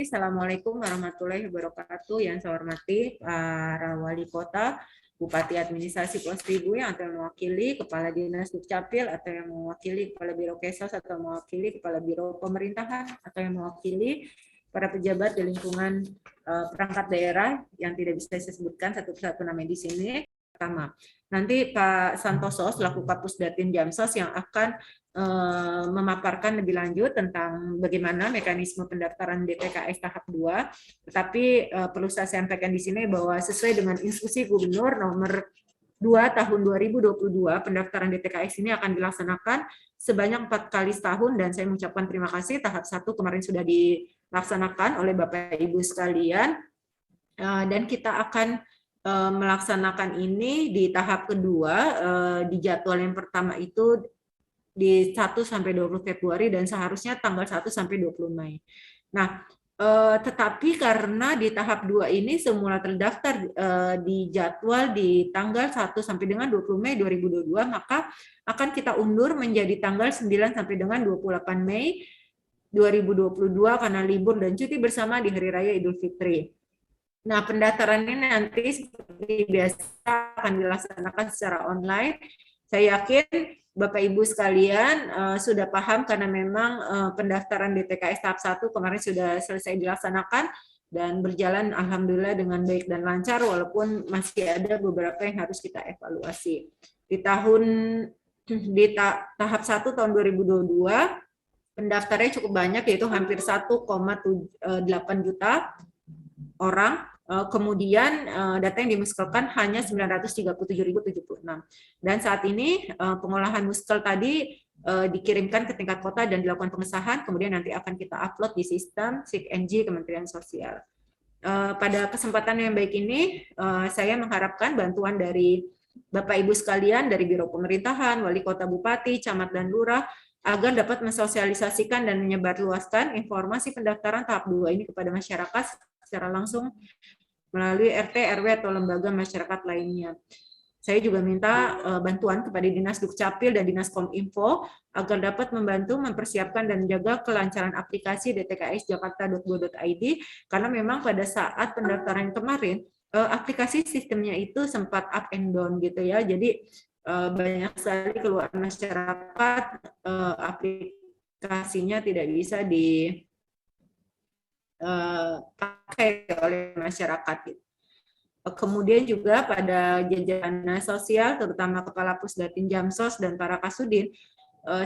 Assalamualaikum warahmatullahi wabarakatuh. Yang saya hormati para wali kota, Bupati Administrasi Pulau Seribu yang akan mewakili Kepala Dinas Dukcapil atau yang mewakili Kepala Biro Kesos atau mewakili Kepala Biro Pemerintahan atau yang mewakili para pejabat di lingkungan perangkat daerah yang tidak bisa saya sebutkan satu persatu namanya di sini. Pertama, nanti Pak Santoso selaku Kapus Datin Jamsos yang akan memaparkan lebih lanjut tentang bagaimana mekanisme pendaftaran DTKS tahap 2. Tetapi perlu saya sampaikan di sini bahwa sesuai dengan instruksi Gubernur nomor 2 tahun 2022, pendaftaran DTKS ini akan dilaksanakan sebanyak 4 kali setahun, dan saya mengucapkan terima kasih tahap 1 kemarin sudah dilaksanakan oleh Bapak Ibu sekalian, dan kita akan melaksanakan ini di tahap kedua. Di jadwal yang pertama itu di 1 sampai 20 Februari dan seharusnya tanggal 1 sampai 20 Mei. Nah, tetapi karena di tahap 2 ini semula terdaftar di jadwal di tanggal 1 sampai dengan 20 Mei 2022, maka akan kita undur menjadi tanggal 9 sampai dengan 28 Mei 2022 karena libur dan cuti bersama di Hari Raya Idul Fitri. Nah, pendaftaran ini nanti seperti biasa akan dilaksanakan secara online. Saya yakin Bapak Ibu sekalian sudah paham karena memang pendaftaran DTKS tahap 1 kemarin sudah selesai dilaksanakan dan berjalan alhamdulillah dengan baik dan lancar, walaupun masih ada beberapa yang harus kita evaluasi. Di tahap 1 tahun 2022 pendaftarnya cukup banyak, yaitu hampir 1,8 juta orang. Kemudian data yang dimuskelkan hanya 937.076, dan saat ini pengolahan muskel tadi dikirimkan ke tingkat kota dan dilakukan pengesahan, kemudian nanti akan kita upload di sistem SIG Kementerian Sosial. Pada kesempatan yang baik ini saya mengharapkan bantuan dari Bapak Ibu sekalian dari Biro Pemerintahan, Wali Kota, Bupati, Camat dan Lurah agar dapat mensosialisasikan dan menyebarluaskan informasi pendaftaran tahap 2 ini kepada masyarakat secara langsung melalui RT, RW, atau lembaga masyarakat lainnya. Saya juga minta bantuan kepada Dinas Dukcapil dan Dinas Kominfo agar dapat membantu mempersiapkan dan menjaga kelancaran aplikasi dtksjakarta.go.id, karena memang pada saat pendaftaran kemarin aplikasi sistemnya itu sempat up and down gitu ya. Jadi banyak sekali keluhan masyarakat, aplikasinya tidak bisa dipakai oleh masyarakat. Kemudian juga pada jajaran sosial, terutama Kepala Pusdatin Jamsos dan para Kasudin,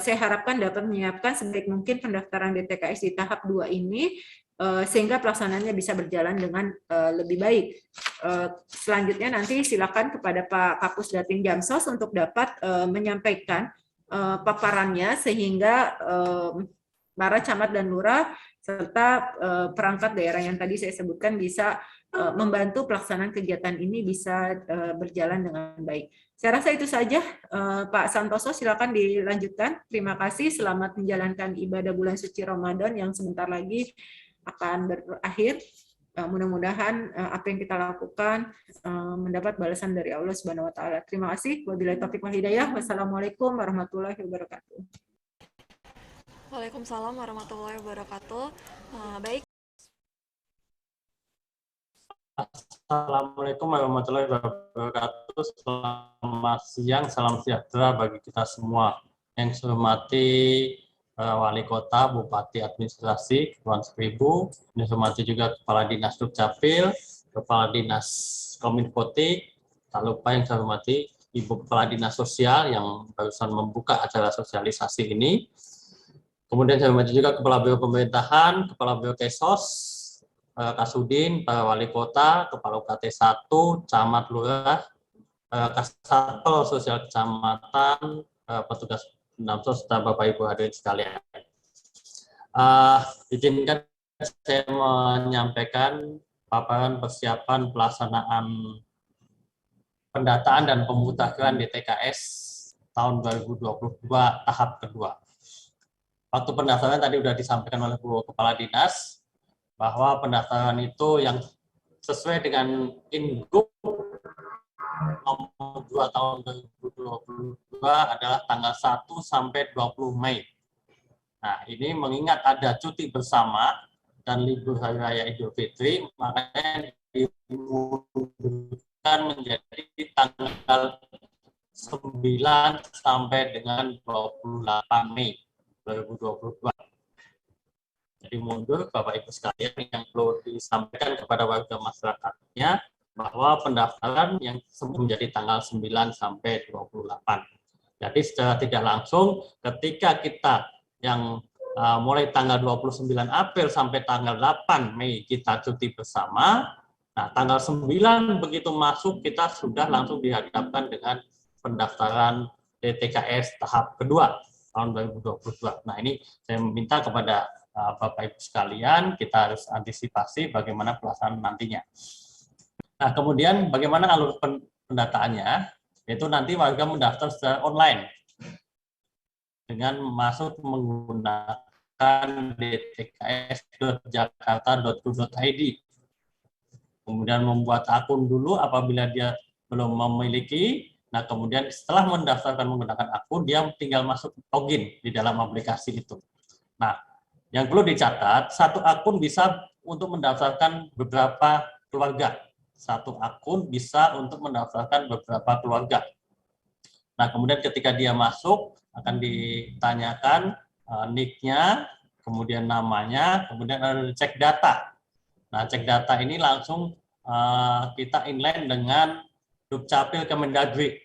saya harapkan dapat menyiapkan sebaik mungkin pendaftaran DTKS di tahap 2 ini, sehingga pelaksanaannya bisa berjalan dengan lebih baik. Selanjutnya nanti silakan kepada Pak Kapusdatin Jamsos untuk dapat menyampaikan paparannya, sehingga para camat dan lurah serta perangkat daerah yang tadi saya sebutkan bisa membantu pelaksanaan kegiatan ini bisa berjalan dengan baik. Saya rasa itu saja, Pak Santoso, silakan dilanjutkan. Terima kasih, selamat menjalankan ibadah bulan suci Ramadan yang sebentar lagi akan berakhir. Mudah-mudahan apa yang kita lakukan mendapat balasan dari Allah Subhanahu wa taala. Terima kasih. Wabillahi taufiq wal hidayah. Wassalamualaikum warahmatullahi wabarakatuh. Waalaikumsalam warahmatullahi wabarakatuh. Baik. Assalamualaikum warahmatullahi wabarakatuh. Selamat siang, salam sejahtera bagi kita semua. Yang saya hormati Wali Kota, Bupati Administrasi Kepulauan Seribu, yang saya hormati juga Kepala Dinas Dukcapil, Kepala Dinas Kominfotik, tak lupa yang saya hormati Ibu Kepala Dinas Sosial yang barusan membuka acara sosialisasi ini. Kemudian saya hormati juga Kepala Biro Pemerintahan, Kepala Biro Kesos, Kasudin, para wali kota, kepala UKT 1, camat lurah, kasatpol sosial kecamatan, petugas Damsos, serta Bapak Ibu hadirin sekalian. Izinkan saya menyampaikan paparan persiapan pelaksanaan pendataan dan pemutakhiran DTKS tahun 2022 tahap kedua. Waktu pendaftaran tadi sudah disampaikan oleh Bu Kepala Dinas, bahwa pendaftaran itu yang sesuai dengan Ingup nomor 2 tahun 2022 adalah tanggal 1 sampai 20 Mei. Nah, ini mengingat ada cuti bersama dan libur Hari Raya Idul Fitri, makanya dimundurkan menjadi tanggal 9 sampai dengan 28 Mei 2022. Jadi mundur Bapak Ibu sekalian, yang perlu disampaikan kepada warga masyarakatnya bahwa pendaftaran yang menjadi tanggal 9 sampai 28. Jadi secara tidak langsung ketika kita yang mulai tanggal 29 April sampai tanggal 8 Mei kita cuti bersama, nah tanggal 9 begitu masuk kita sudah langsung dihadapkan dengan pendaftaran DTKS tahap kedua tahun 2022. Nah ini saya meminta kepada Bapak Ibu sekalian, kita harus antisipasi bagaimana pelaksanaan nantinya. Nah, kemudian bagaimana alur pendataannya? Yaitu nanti warga mendaftar secara online dengan masuk menggunakan dtks.jakarta.go.id. Kemudian membuat akun dulu apabila dia belum memiliki. Nah, kemudian setelah mendaftarkan menggunakan akun, dia tinggal masuk login di dalam aplikasi itu. Nah, yang perlu dicatat, satu akun bisa untuk mendaftarkan beberapa keluarga. Satu akun bisa untuk mendaftarkan beberapa keluarga. Nah, kemudian ketika dia masuk, akan ditanyakan nick-nya, kemudian namanya, kemudian ada cek data. Nah, cek data ini langsung kita inline dengan Dukcapil Kemendagri.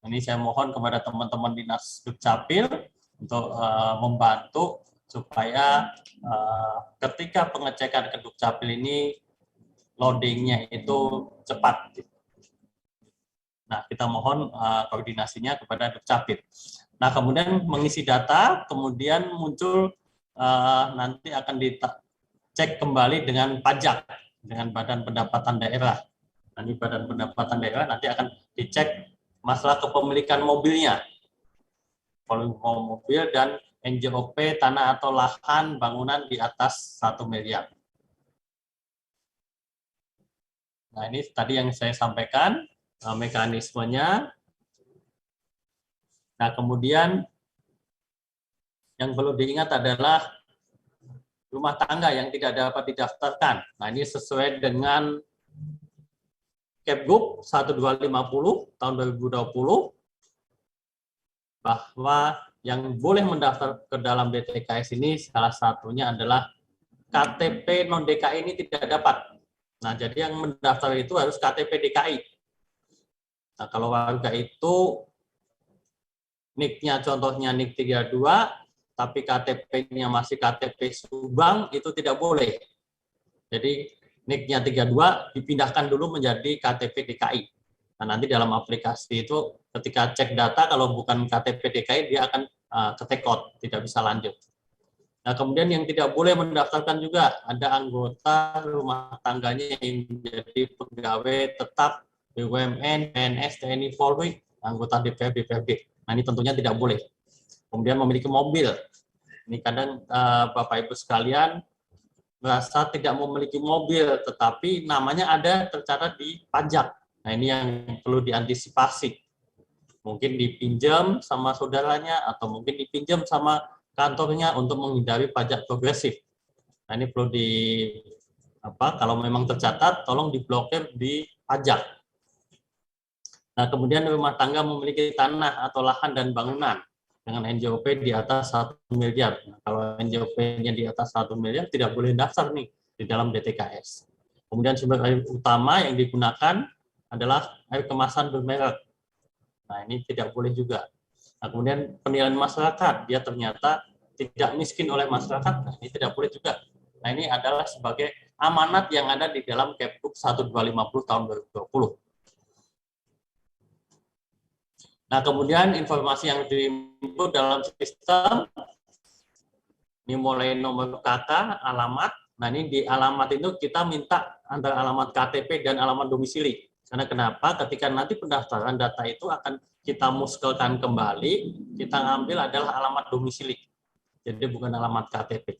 Ini saya mohon kepada teman-teman Dinas Dukcapil untuk membantu supaya ketika pengecekan ke Dukcapil ini loadingnya itu cepat. Nah, kita mohon koordinasinya kepada Dukcapil. Nah, kemudian mengisi data, kemudian muncul nanti akan dicek kembali dengan pajak, dengan Badan Pendapatan Daerah. Nanti Badan Pendapatan Daerah nanti akan dicek masalah kepemilikan mobilnya, mobil dan NJOP tanah atau lahan bangunan di atas 1 miliar. Nah, ini tadi yang saya sampaikan mekanismenya. Nah, kemudian yang perlu diingat adalah rumah tangga yang tidak dapat didaftarkan. Nah, ini sesuai dengan Kepgub 1250 tahun 2020 bahwa yang boleh mendaftar ke dalam DTKS ini salah satunya adalah KTP non-DKI ini tidak dapat. Nah, jadi yang mendaftar itu harus KTP DKI. Nah, kalau warga itu NIK-nya contohnya NIK 32, tapi KTP-nya masih KTP Subang, itu tidak boleh. Jadi NIK-nya 32 dipindahkan dulu menjadi KTP DKI. Nah, nanti dalam aplikasi itu ketika cek data, kalau bukan KTP DKI, dia akan ketekot, tidak bisa lanjut. Nah, kemudian yang tidak boleh mendaftarkan juga, ada anggota rumah tangganya yang menjadi pegawai tetap BUMN, PNS, TNI, Polri, anggota DPR, DPRD. Nah, ini tentunya tidak boleh. Kemudian memiliki mobil. Ini kadang Bapak Ibu sekalian merasa tidak memiliki mobil, tetapi namanya ada tercatat di pajak. Nah, ini yang perlu diantisipasi. Mungkin dipinjam sama saudaranya, atau mungkin dipinjam sama kantornya untuk menghindari pajak progresif. Nah, ini perlu kalau memang tercatat, tolong diblokir di pajak. Nah, kemudian rumah tangga memiliki tanah atau lahan dan bangunan dengan NJOP di atas 1 miliar. Nah, kalau NJOP-nya di atas 1 miliar, tidak boleh daftar nih di dalam DTKS. Kemudian sumber air utama yang digunakan adalah air kemasan bermerek. Nah, ini tidak boleh juga. Nah, kemudian penilaian masyarakat, dia ternyata tidak miskin oleh masyarakat, nah, ini tidak boleh juga. Nah, ini adalah sebagai amanat yang ada di dalam Kepgub 1250 tahun 2020. Nah, kemudian informasi yang diinput dalam sistem, ini mulai nomor KK, alamat. Nah, ini di alamat itu kita minta antara alamat KTP dan alamat domisili. Karena kenapa? Ketika nanti pendaftaran data itu akan kita muskelkan kembali, kita ambil adalah alamat domisili. Jadi bukan alamat KTP.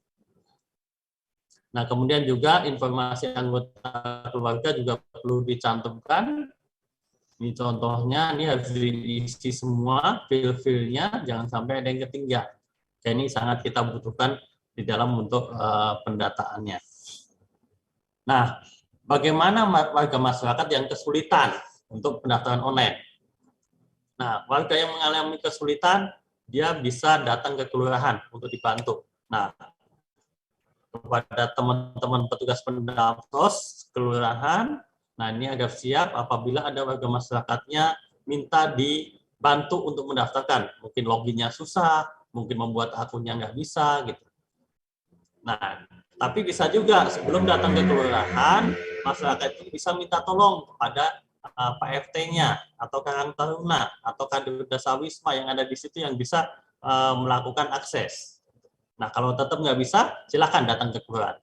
Nah, kemudian juga informasi anggota keluarga juga perlu dicantumkan. Ini contohnya, ini harus diisi semua fil-filnya, jangan sampai ada yang ketinggalan. Ini sangat kita butuhkan di di dalam untuk pendataannya. Nah, bagaimana warga masyarakat yang kesulitan untuk pendaftaran online? Nah, warga yang mengalami kesulitan, dia bisa datang ke kelurahan untuk dibantu. Nah, kepada teman-teman petugas pendaftos kelurahan, nah ini agar siap apabila ada warga masyarakatnya minta dibantu untuk mendaftarkan. Mungkin loginnya susah, mungkin membuat akunnya nggak bisa, gitu. Nah, tapi bisa juga sebelum datang ke kelurahan, masyarakat itu bisa minta tolong kepada Pak RT-nya atau Karang Taruna atau kader Dasawisma yang ada di situ yang bisa melakukan akses. Nah, kalau tetap nggak bisa, silakan datang ke kelurahan.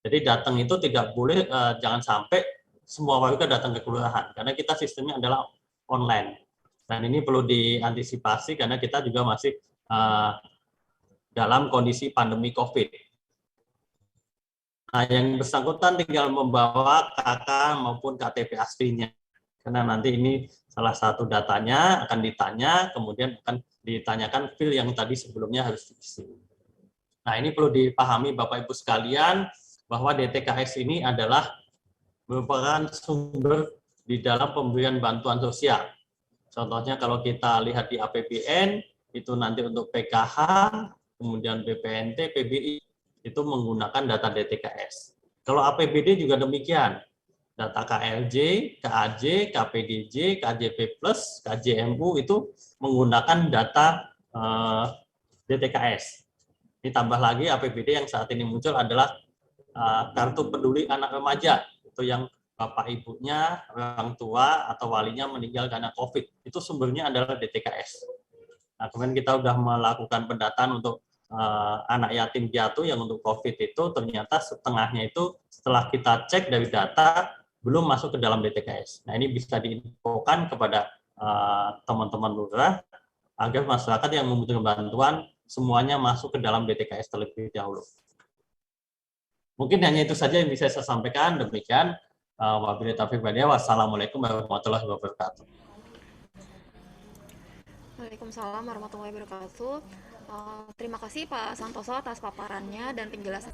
Jadi datang itu tidak boleh, jangan sampai semua warga datang ke kelurahan, karena kita sistemnya adalah online. Dan ini perlu diantisipasi karena kita juga masih dalam kondisi pandemi COVID. Nah, yang bersangkutan tinggal membawa KK maupun KTP aslinya. Karena nanti ini salah satu datanya akan ditanya, kemudian akan ditanyakan fil yang tadi sebelumnya harus diisi. Nah, ini perlu dipahami Bapak Ibu sekalian, bahwa DTKS ini adalah merupakan sumber di dalam pemberian bantuan sosial. Contohnya kalau kita lihat di APBN, itu nanti untuk PKH, kemudian BPNT, PBI, itu menggunakan data DTKS. Kalau APBD juga demikian, data KLJ, KAJ, KPDJ, KJP+, KJMU itu menggunakan data DTKS. Ditambah lagi APBD yang saat ini muncul adalah kartu peduli anak remaja, itu yang bapak ibunya, orang tua, atau walinya meninggal karena COVID. Itu sumbernya adalah DTKS. Nah, kemudian kita sudah melakukan pendataan untuk anak yatim piatu yang untuk COVID itu ternyata setengahnya itu setelah kita cek dari data belum masuk ke dalam DTKS. Nah, ini bisa diinfokan kepada teman-teman lurah agar masyarakat yang membutuhkan bantuan semuanya masuk ke dalam DTKS terlebih dahulu. Mungkin hanya itu saja yang bisa saya sampaikan. Demikian. Wabillahi taufiq wal hidayah. Wassalamualaikum warahmatullahi wabarakatuh. Waalaikumsalam warahmatullahi wabarakatuh. Terima kasih Pak Santoso atas paparannya dan penjelasan.